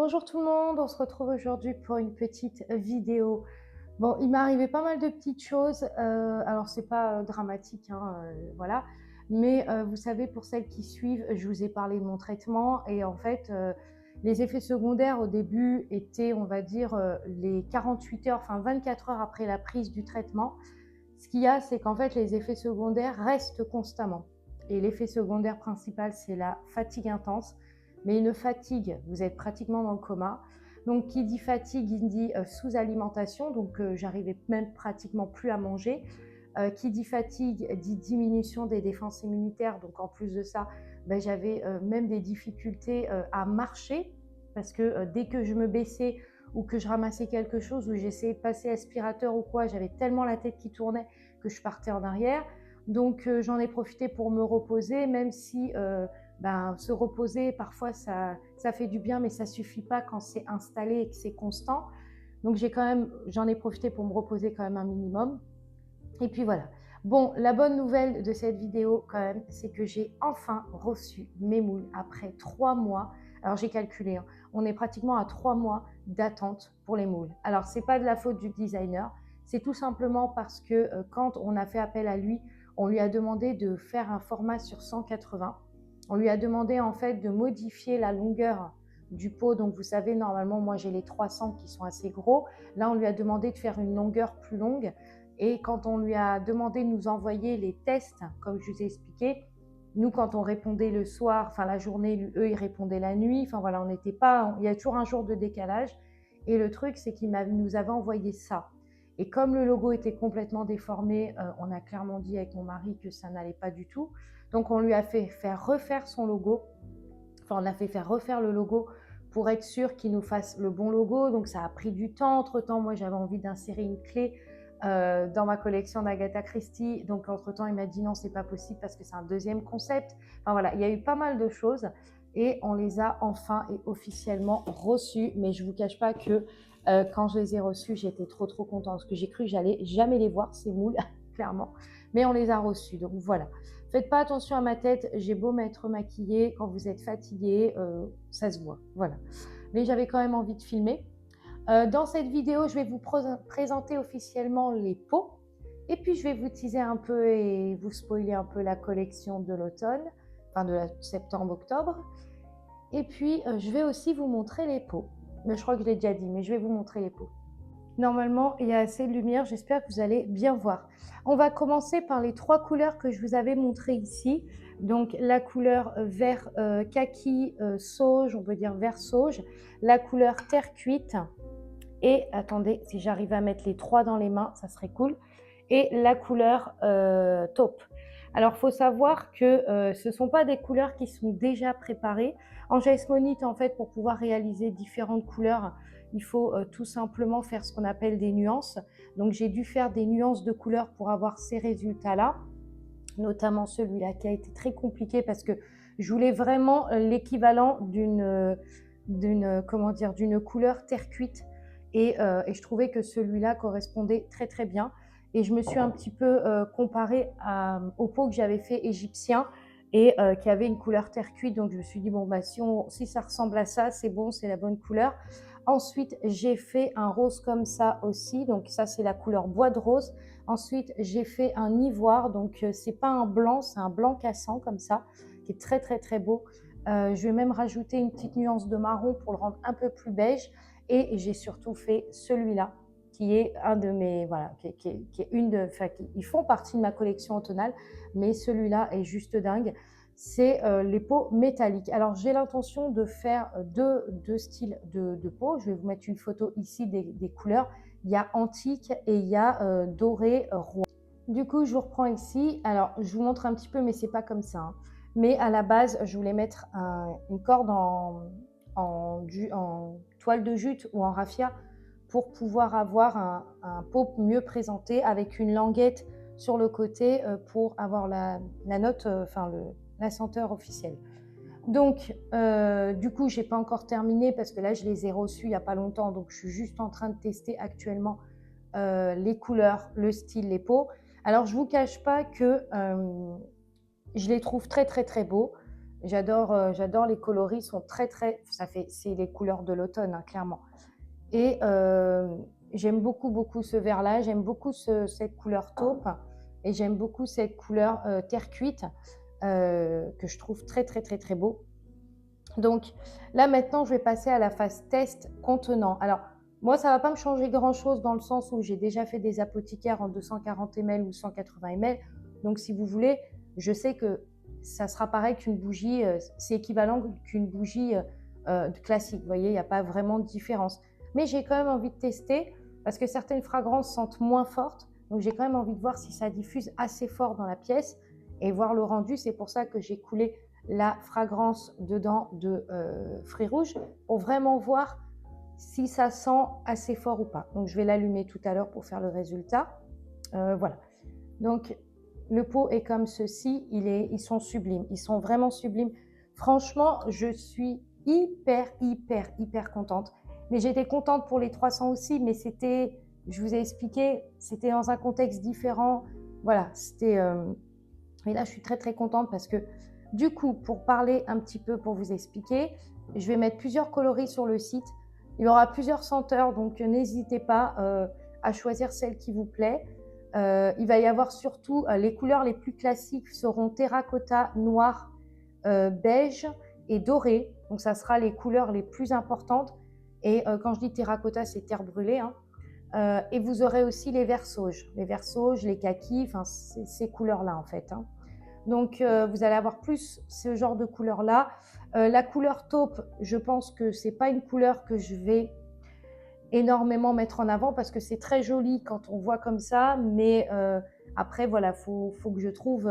Bonjour tout le monde, on se retrouve aujourd'hui pour une petite vidéo. Bon, il m'est arrivé pas mal de petites choses, alors c'est pas dramatique, hein, voilà. Mais vous savez, pour celles qui suivent, je vous ai parlé de mon traitement et en fait, les effets secondaires au début étaient, on va dire, les 48 heures, enfin 24 heures après la prise du traitement. Ce qu'il y a, c'est qu'en fait, les effets secondaires restent constamment. Et l'effet secondaire principal, c'est la fatigue intense. Mais une fatigue, vous êtes pratiquement dans le coma. Donc, qui dit fatigue, il dit sous-alimentation. Donc, j'arrivais même pratiquement plus à manger. Qui dit fatigue, dit diminution des défenses immunitaires. Donc, en plus de ça, ben, j'avais même des difficultés à marcher. Parce que dès que je me baissais ou que je ramassais quelque chose ou j'essayais de passer aspirateur ou quoi, j'avais tellement la tête qui tournait que je partais en arrière. Donc j'en ai profité pour me reposer, même si se reposer, parfois ça fait du bien, mais ça suffit pas quand c'est installé et que c'est constant. Donc j'en ai profité pour me reposer quand même un minimum. Et puis voilà. Bon, la bonne nouvelle de cette vidéo quand même, c'est que j'ai enfin reçu mes moules après 3 mois. Alors j'ai calculé, hein, on est pratiquement à 3 mois d'attente pour les moules. Alors c'est pas de la faute du designer, c'est tout simplement parce que quand on a fait appel à lui, on lui a demandé de faire un format sur 180. On lui a demandé en fait de modifier la longueur du pot. Donc vous savez, normalement moi j'ai les 300 qui sont assez gros. Là on lui a demandé de faire une longueur plus longue. Et quand on lui a demandé de nous envoyer les tests, comme je vous ai expliqué, nous, quand on répondait le soir, enfin la journée, eux, ils répondaient la nuit. Enfin voilà, on n'était pas, il y a toujours un jour de décalage. Et le truc, c'est qu'ils nous avaient envoyé ça. Et comme le logo était complètement déformé, on a clairement dit avec mon mari que ça n'allait pas du tout. Donc on lui a fait faire refaire son logo. Enfin, on a fait faire refaire le logo pour être sûr qu'il nous fasse le bon logo. Donc ça a pris du temps. Entre-temps, moi, j'avais envie d'insérer une clé dans ma collection d'Agatha Christie. Donc entre-temps, il m'a dit non, c'est pas possible parce que c'est un deuxième concept. Enfin voilà, il y a eu pas mal de choses et on les a enfin et officiellement reçus. Mais je vous cache pas que quand je les ai reçus, j'étais trop contente parce que j'ai cru que j'allais jamais les voir, ces moules, clairement. Mais on les a reçus, donc voilà. Faites pas attention à ma tête, j'ai beau m'être maquillée, quand vous êtes fatigué, ça se voit, voilà. Mais j'avais quand même envie de filmer. Dans cette vidéo, je vais vous présenter officiellement les pots. Et puis, je vais vous teaser un peu et vous spoiler un peu la collection de l'automne, enfin de septembre-octobre. Et puis, je vais aussi vous montrer les pots. Mais je crois que je l'ai déjà dit, mais je vais vous montrer les pots. Normalement, il y a assez de lumière, j'espère que vous allez bien voir. On va commencer par les 3 couleurs que je vous avais montrées ici. Donc la couleur vert kaki sauge, on peut dire vert sauge, la couleur terre cuite et attendez, si j'arrive à mettre les 3 dans les mains, ça serait cool, et la couleur taupe. Alors, il faut savoir que ce ne sont pas des couleurs qui sont déjà préparées. En Monite, en fait, pour pouvoir réaliser différentes couleurs, il faut tout simplement faire ce qu'on appelle des nuances. Donc, j'ai dû faire des nuances de couleurs pour avoir ces résultats-là, notamment celui-là qui a été très compliqué parce que je voulais vraiment l'équivalent d'une couleur terre cuite et je trouvais que celui-là correspondait très bien. Et je me suis un petit peu comparée au pot que j'avais fait égyptien et qui avait une couleur terre cuite. Donc je me suis dit, bon, bah, si ça ressemble à ça, c'est bon, c'est la bonne couleur. Ensuite, j'ai fait un rose comme ça aussi. Donc ça, c'est la couleur bois de rose. Ensuite, j'ai fait un ivoire. Donc c'est pas un blanc, c'est un blanc cassant comme ça, qui est très beau. Je vais même rajouter une petite nuance de marron pour le rendre un peu plus beige. Et j'ai surtout fait celui-là, qui est un de mes, voilà, qui est une de, enfin, ils font partie de ma collection automnale, mais celui-là est juste dingue. C'est les pots métalliques. Alors, j'ai l'intention de faire deux styles de pots. Je vais vous mettre une photo ici des couleurs. Il y a antique et il y a doré roi. Du coup, je vous reprends ici. Alors, je vous montre un petit peu, mais c'est pas comme ça, hein. Mais à la base, je voulais mettre une corde en toile de jute ou en raffia pour pouvoir avoir un pot mieux présenté avec une languette sur le côté pour avoir la note, la senteur officielle. Donc, du coup, je n'ai pas encore terminé parce que là, je les ai reçus il n'y a pas longtemps. Donc, je suis juste en train de tester actuellement les couleurs, le style, les pots. Alors, je ne vous cache pas que je les trouve très beaux. J'adore les coloris, sont c'est les couleurs de l'automne, hein, clairement. Et j'aime beaucoup, beaucoup ce vert-là, j'aime beaucoup cette couleur taupe et j'aime beaucoup cette couleur terre cuite que je trouve très, très, très, très beau. Donc là, maintenant, je vais passer à la phase test contenant. Alors, moi, ça ne va pas me changer grand-chose dans le sens où j'ai déjà fait des apothicaires en 240 ml ou 180 ml. Donc, si vous voulez, je sais que ça sera pareil qu'une bougie, c'est équivalent qu'une bougie classique. Vous voyez, il n'y a pas vraiment de différence. Mais j'ai quand même envie de tester parce que certaines fragrances sentent moins fortes. Donc, j'ai quand même envie de voir si ça diffuse assez fort dans la pièce et voir le rendu. C'est pour ça que j'ai coulé la fragrance dedans de fruits rouges pour vraiment voir si ça sent assez fort ou pas. Donc, je vais l'allumer tout à l'heure pour faire le résultat. Voilà. Donc, le pot est comme ceci. Ils sont sublimes. Ils sont vraiment sublimes. Franchement, je suis hyper, hyper, hyper contente. Mais j'étais contente pour les 300 aussi, mais c'était, je vous ai expliqué, c'était dans un contexte différent. Voilà, c'était... et là, je suis très, très contente parce que du coup, pour parler un petit peu, pour vous expliquer, je vais mettre plusieurs coloris sur le site. Il y aura plusieurs senteurs, donc n'hésitez pas à choisir celle qui vous plaît. Il va y avoir surtout les couleurs les plus classiques seront terracotta, noir, beige et doré. Donc ça sera les couleurs les plus importantes. Et quand je dis terracotta, c'est terre brûlée, hein. Et vous aurez aussi les verts sauges, les kakis, enfin ces couleurs-là en fait, hein. Donc vous allez avoir plus ce genre de couleur-là. La couleur taupe, je pense que c'est pas une couleur que je vais énormément mettre en avant parce que c'est très joli quand on voit comme ça, mais après voilà, faut que je trouve.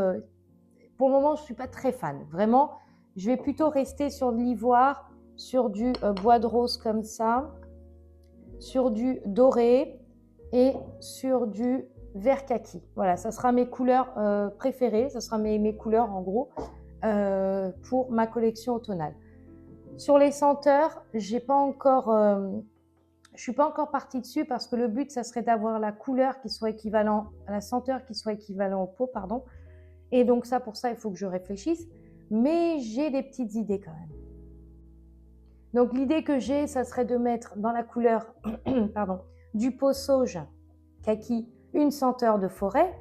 Pour le moment, je suis pas très fan. Vraiment, je vais plutôt rester sur de l'ivoire, sur du bois de rose comme ça, sur du doré et sur du vert kaki. Voilà, ça sera mes couleurs préférées, ça sera mes couleurs en gros pour ma collection automnale. Sur les senteurs, j'ai pas encore, je suis pas encore partie dessus parce que le but, ça serait d'avoir la couleur qui soit équivalent, la senteur qui soit équivalent au pot, pardon. Et donc ça, pour ça, il faut que je réfléchisse. Mais j'ai des petites idées quand même. Donc l'idée que j'ai, ça serait de mettre dans la couleur pardon, du pot sauge kaki une senteur de forêt,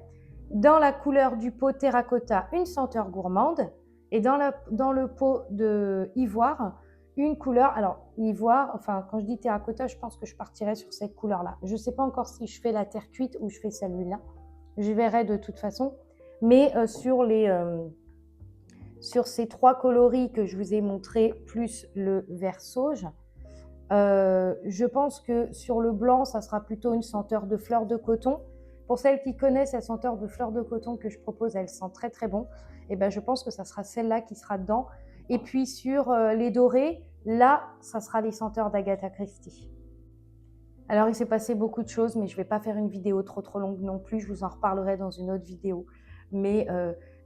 dans la couleur du pot terracotta une senteur gourmande et dans le pot de ivoire une couleur, alors ivoire, enfin quand je dis terracotta, je pense que je partirais sur cette couleur-là. Je ne sais pas encore si je fais la terre cuite ou je fais celle-là, je verrai de toute façon, mais sur ces trois coloris que je vous ai montrés, plus le vert sauge, je pense que sur le blanc, ça sera plutôt une senteur de fleur de coton. Pour celles qui connaissent la senteur de fleur de coton que je propose, elle sent très très bon. Et ben, je pense que ça sera celle-là qui sera dedans. Et puis sur les dorés, là, ça sera les senteurs d'Agatha Christie. Alors, il s'est passé beaucoup de choses, mais je ne vais pas faire une vidéo trop longue non plus. Je vous en reparlerai dans une autre vidéo. Mais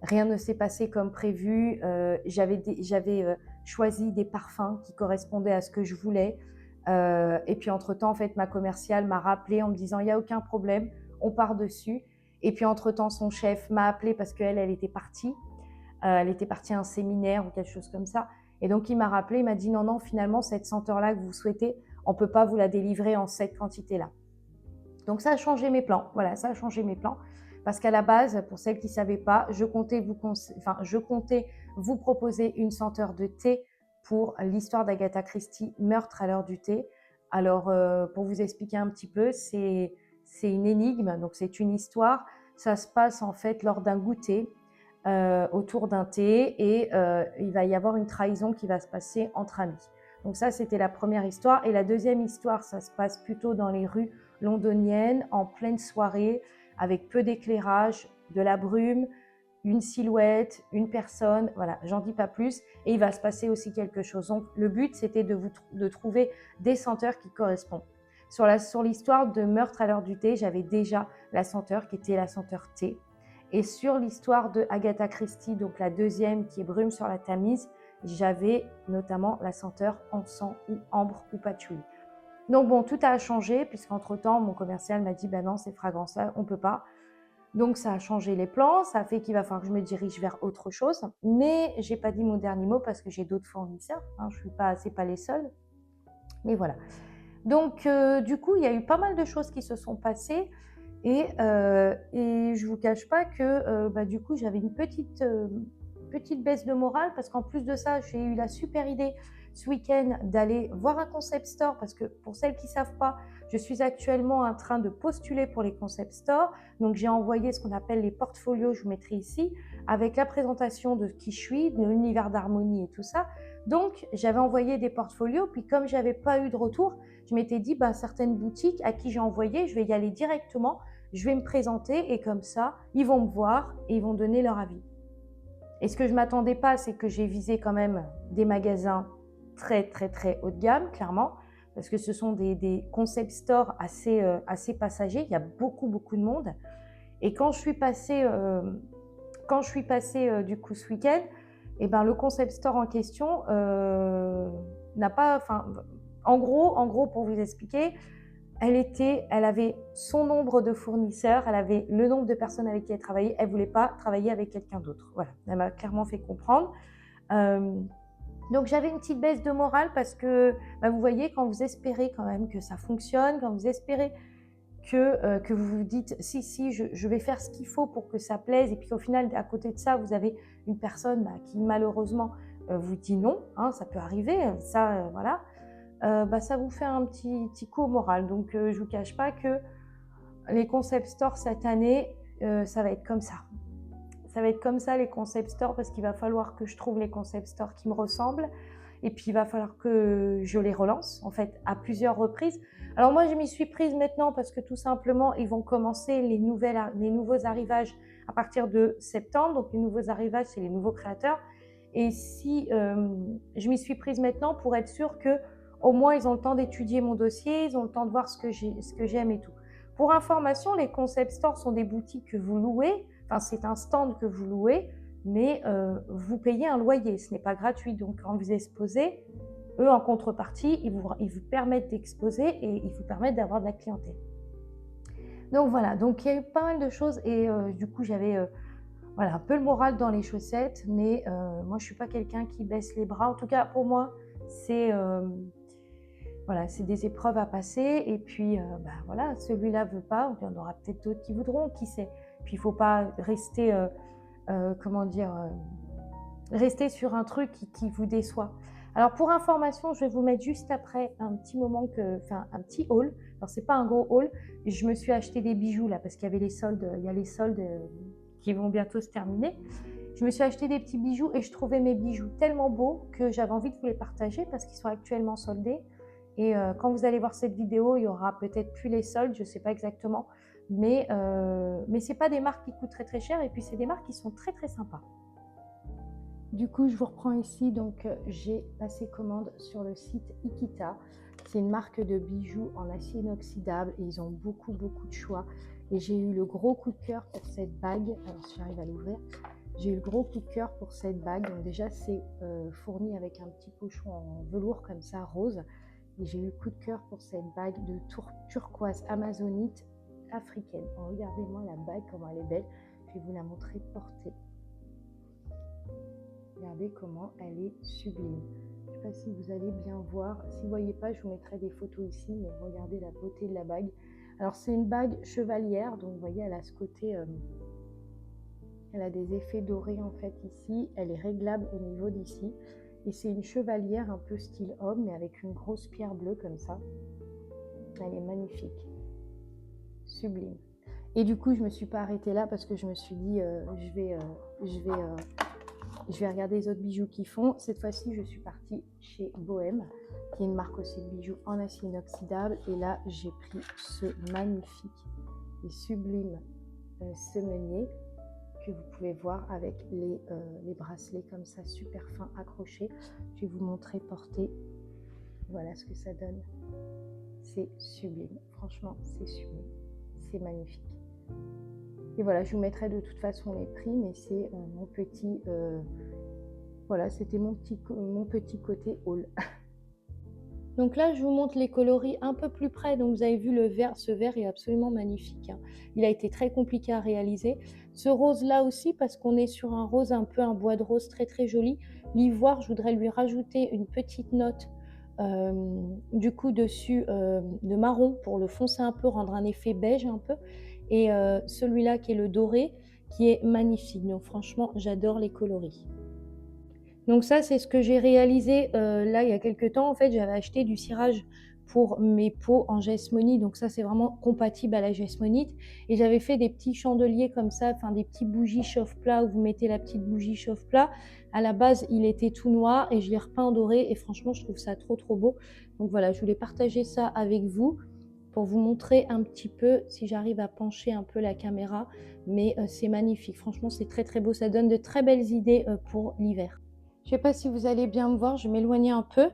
rien ne s'est passé comme prévu. J'avais choisi des parfums qui correspondaient à ce que je voulais. Et puis, entre-temps, en fait, ma commerciale m'a rappelé en me disant « il n'y a aucun problème, on part dessus ». Et puis, entre-temps, son chef m'a appelé parce qu'elle, elle était partie. Elle était partie à un séminaire ou quelque chose comme ça. Et donc, il m'a rappelé, il m'a dit « non, finalement, cette senteur-là que vous souhaitez, on ne peut pas vous la délivrer en cette quantité-là ». Donc, ça a changé mes plans. Voilà, ça a changé mes plans. Parce qu'à la base, pour celles qui ne savaient pas, je comptais vous proposer une senteur de thé pour l'histoire d'Agatha Christie, Meurtre à l'heure du thé. Alors, pour vous expliquer un petit peu, c'est une énigme, donc c'est une histoire. Ça se passe en fait lors d'un goûter autour d'un thé et il va y avoir une trahison qui va se passer entre amis. Donc ça, c'était la première histoire. Et la deuxième histoire, ça se passe plutôt dans les rues londoniennes, en pleine soirée, avec peu d'éclairage, de la brume, une silhouette, une personne, voilà, j'en dis pas plus. Et il va se passer aussi quelque chose. Donc le but, c'était de trouver des senteurs qui correspondent. Sur l'histoire de Meurtre à l'heure du thé, j'avais déjà la senteur qui était la senteur thé. Et sur l'histoire de Agatha Christie, donc la deuxième qui est Brume sur la Tamise, j'avais notamment la senteur encens ou ambre ou patchouli. Donc bon, tout a changé puisqu'entre-temps, mon commercial m'a dit « ben non, ces fragrances-là, on ne peut pas ». Donc ça a changé les plans, ça a fait qu'il va falloir que je me dirige vers autre chose. Mais j'ai pas dit mon dernier mot parce que j'ai d'autres fournisseurs, hein, c'est pas les seuls. Mais voilà. Donc du coup, il y a eu pas mal de choses qui se sont passées et je vous cache pas que du coup, j'avais une petite baisse de morale parce qu'en plus de ça, j'ai eu la super idée ce week-end d'aller voir un concept store parce que pour celles qui savent pas, je suis actuellement en train de postuler pour les concept stores. Donc j'ai envoyé ce qu'on appelle les portfolios, je vous mettrai ici, avec la présentation de qui je suis, de l'univers d'harmonie et tout ça. Donc j'avais envoyé des portfolios, puis comme j'avais pas eu de retour, je m'étais dit certaines boutiques à qui j'ai envoyé, je vais y aller directement, je vais me présenter et comme ça, ils vont me voir et ils vont donner leur avis. Et ce que je ne m'attendais pas, c'est que j'ai visé quand même des magasins très, très, très haut de gamme, clairement, parce que ce sont des concept stores assez passagers. Il y a beaucoup, beaucoup de monde. Et quand je suis passée, du coup ce week-end, et le concept store en question n'a pas, en gros, pour vous expliquer, elle avait son nombre de fournisseurs, elle avait le nombre de personnes avec qui elle travaillait, elle ne voulait pas travailler avec quelqu'un d'autre. Voilà, elle m'a clairement fait comprendre. Donc j'avais une petite baisse de morale parce que vous voyez, quand vous espérez quand même que ça fonctionne, quand vous espérez que vous vous dites si je vais faire ce qu'il faut pour que ça plaise et puis au final à côté de ça vous avez une personne qui malheureusement vous dit non, hein, ça peut arriver, ça voilà. Ça vous fait un petit coup au moral. Donc, je ne vous cache pas que les concept stores cette année, ça va être comme ça. Ça va être comme ça les concept stores parce qu'il va falloir que je trouve les concept stores qui me ressemblent et puis il va falloir que je les relance en fait à plusieurs reprises. Alors moi, je m'y suis prise maintenant parce que tout simplement, ils vont commencer les nouveaux arrivages à partir de septembre. Donc, les nouveaux arrivages, c'est les nouveaux créateurs. Et si je m'y suis prise maintenant pour être sûre que au moins, ils ont le temps d'étudier mon dossier, ils ont le temps de voir ce que j'aime et tout. Pour information, les concept stores sont des boutiques que vous louez. Enfin, c'est un stand que vous louez, mais vous payez un loyer. Ce n'est pas gratuit. Donc, quand vous exposez, eux, en contrepartie, ils vous permettent d'exposer et ils vous permettent d'avoir de la clientèle. Donc, voilà. Donc, il y a eu pas mal de choses et du coup, j'avais un peu le moral dans les chaussettes. Mais moi, je ne suis pas quelqu'un qui baisse les bras. En tout cas, pour moi, c'est des épreuves à passer et puis celui-là veut pas, il y en aura peut-être d'autres qui voudront, qui sait. Puis il faut pas rester rester sur un truc qui vous déçoit. Alors pour information, je vais vous mettre juste après un petit un petit haul. Alors c'est pas un gros haul, je me suis acheté des bijoux là parce qu'il y avait les soldes, il y a les soldes qui vont bientôt se terminer. Je me suis acheté des petits bijoux et je trouvais mes bijoux tellement beaux que j'avais envie de vous les partager parce qu'ils sont actuellement soldés. Et quand vous allez voir cette vidéo, il y aura peut-être plus les soldes, je ne sais pas exactement. Mais ce n'est pas des marques qui coûtent très très cher et puis c'est des marques qui sont très très sympas. Du coup, je vous reprends ici. Donc, j'ai passé commande sur le site Ikita. C'est une marque de bijoux en acier inoxydable et ils ont beaucoup beaucoup de choix. Et j'ai eu le gros coup de cœur pour cette bague. Alors, si j'arrive à l'ouvrir. J'ai eu le gros coup de cœur pour cette bague. Donc déjà, c'est fourni avec un petit pochon en velours comme ça, rose. Et j'ai eu le coup de cœur pour cette bague de turquoise amazonite africaine. Oh, regardez-moi la bague, comment elle est belle. Je vais vous la montrer portée. Regardez comment elle est sublime. Je ne sais pas si vous allez bien voir. Si vous ne voyez pas, je vous mettrai des photos ici. Mais regardez la beauté de la bague. Alors, c'est une bague chevalière. Donc, vous voyez, elle a ce côté... elle a des effets dorés en fait ici. Elle est réglable au niveau d'ici. Et c'est une chevalière un peu style homme, mais avec une grosse pierre bleue comme ça. Elle est magnifique. Sublime. Et du coup, je ne me suis pas arrêtée là parce que je me suis dit, je vais regarder les autres bijoux qu'ils font. Cette fois-ci, je suis partie chez Bohème, qui est une marque aussi de bijoux en acier inoxydable. Et là, j'ai pris ce magnifique et sublime semenier que vous pouvez voir avec les bracelets comme ça, super fins accrochés. Je vais vous montrer porté. Voilà ce que ça donne. C'est sublime. Franchement, c'est sublime. C'est magnifique. Et voilà, je vous mettrai de toute façon les prix, mais c'est mon petit... voilà, c'était mon petit côté haul. Donc là, je vous montre les coloris un peu plus près. Donc vous avez vu le vert, ce vert est absolument magnifique, hein. Il a été très compliqué à réaliser. Ce rose là aussi, parce qu'on est sur un rose un peu un bois de rose très très joli. L'ivoire, je voudrais lui rajouter une petite note du coup dessus de marron pour le foncer un peu, rendre un effet beige un peu. Et celui-là qui est le doré, qui est magnifique. Donc franchement, j'adore les coloris. Donc ça, c'est ce que j'ai réalisé là, il y a quelques temps. En fait, j'avais acheté du cirage pour mes pots en jasmonite. Donc ça, c'est vraiment compatible à la jasmonite. Et j'avais fait des petits chandeliers comme ça, enfin des petits bougies chauffe-plat où vous mettez la petite bougie chauffe-plat. À la base, il était tout noir et je l'ai repeint en doré. Et franchement, je trouve ça trop, trop beau. Donc voilà, je voulais partager ça avec vous pour vous montrer un petit peu, si j'arrive à pencher un peu la caméra. Mais c'est magnifique. Franchement, c'est très, très beau. Ça donne de très belles idées pour l'hiver. Je ne sais pas si vous allez bien me voir, je vais m'éloigner un peu,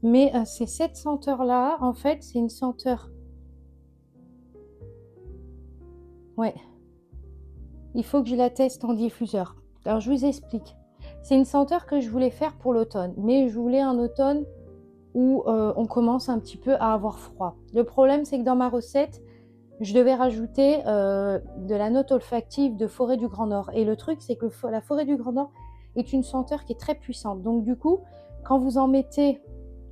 mais c'est cette senteur-là, en fait, c'est une senteur. Ouais, il faut que je la teste en diffuseur. Alors, je vous explique. C'est une senteur que je voulais faire pour l'automne, mais je voulais un automne où on commence un petit peu à avoir froid. Le problème, c'est que dans ma recette, je devais rajouter de la note olfactive de Forêt du Grand Nord. Et le truc, c'est que la Forêt du Grand Nord est une senteur qui est très puissante. Donc du coup, quand vous en mettez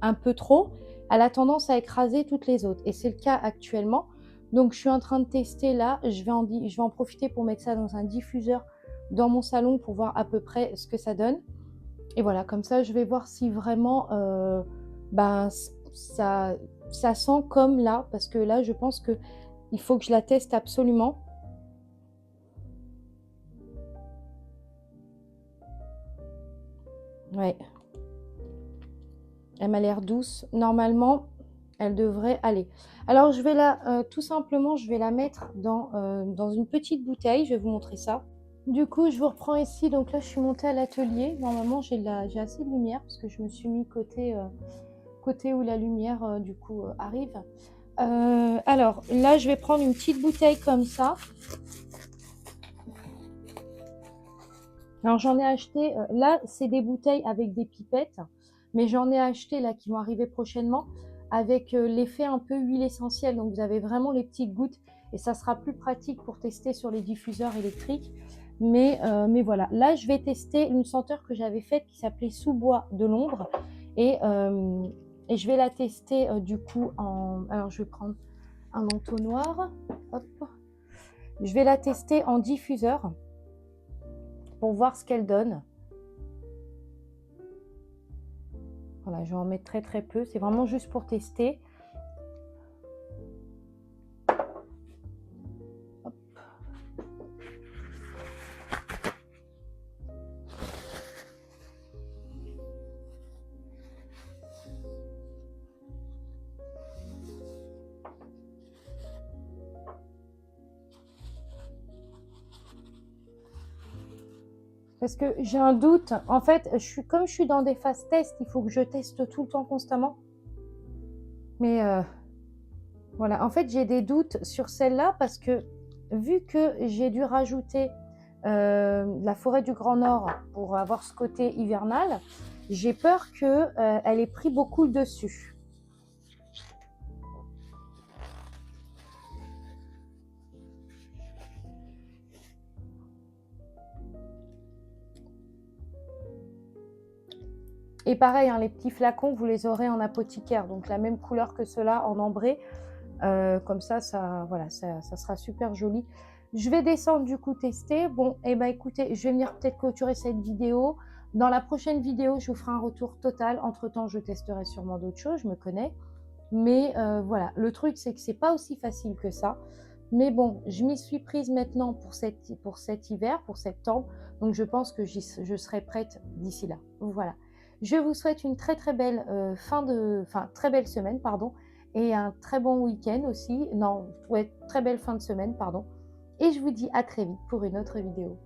un peu trop, elle a tendance à écraser toutes les autres. Et c'est le cas actuellement. Donc je suis en train de tester là. Je vais en profiter pour mettre ça dans un diffuseur dans mon salon pour voir à peu près ce que ça donne. Et voilà, comme ça, je vais voir si vraiment ben, ça, ça sent comme là. Parce que là, je pense que il faut que je la teste absolument. Ouais, elle m'a l'air douce. Normalement, elle devrait aller. Alors, je vais tout simplement, je vais la mettre dans une petite bouteille. Je vais vous montrer ça. Du coup, je vous reprends ici. Donc là, je suis montée à l'atelier. Normalement, j'ai assez de lumière parce que je me suis mis côté où la lumière, du coup, arrive. Alors, là, je vais prendre une petite bouteille comme ça. Alors j'en ai acheté, là c'est des bouteilles avec des pipettes, mais j'en ai acheté là qui vont arriver prochainement avec l'effet un peu huile essentielle. Donc vous avez vraiment les petites gouttes et ça sera plus pratique pour tester sur les diffuseurs électriques. Mais voilà, là je vais tester une senteur que j'avais faite qui s'appelait Sous-bois de l'ombre et je vais la tester du coup en... Alors je vais prendre un entonnoir, hop. Je vais la tester en diffuseur pour voir ce qu'elle donne. Voilà, je vais en mettre très très peu. C'est vraiment juste pour tester. Hop. Parce que j'ai un doute. En fait, comme je suis dans des phases test, il faut que je teste tout le temps constamment. Mais voilà, en fait, j'ai des doutes sur celle-là parce que vu que j'ai dû rajouter la forêt du Grand Nord pour avoir ce côté hivernal, j'ai peur qu'elle ait pris beaucoup le dessus. Et pareil, hein, les petits flacons, vous les aurez en apothicaire, donc la même couleur que ceux-là en ambré. Comme ça, voilà, ça sera super joli. Je vais descendre du coup tester. Bon, et ben écoutez, je vais venir peut-être clôturer cette vidéo. Dans la prochaine vidéo, je vous ferai un retour total. Entre-temps, je testerai sûrement d'autres choses, je me connais. Mais voilà, le truc, c'est que c'est pas aussi facile que ça. Mais bon, je m'y suis prise maintenant pour cet hiver, pour septembre. Donc je pense que je serai prête d'ici là. Voilà. Je vous souhaite une très très belle très belle semaine, pardon, et un très bon week-end aussi. Non, ouais, très belle fin de semaine, pardon. Et je vous dis à très vite pour une autre vidéo.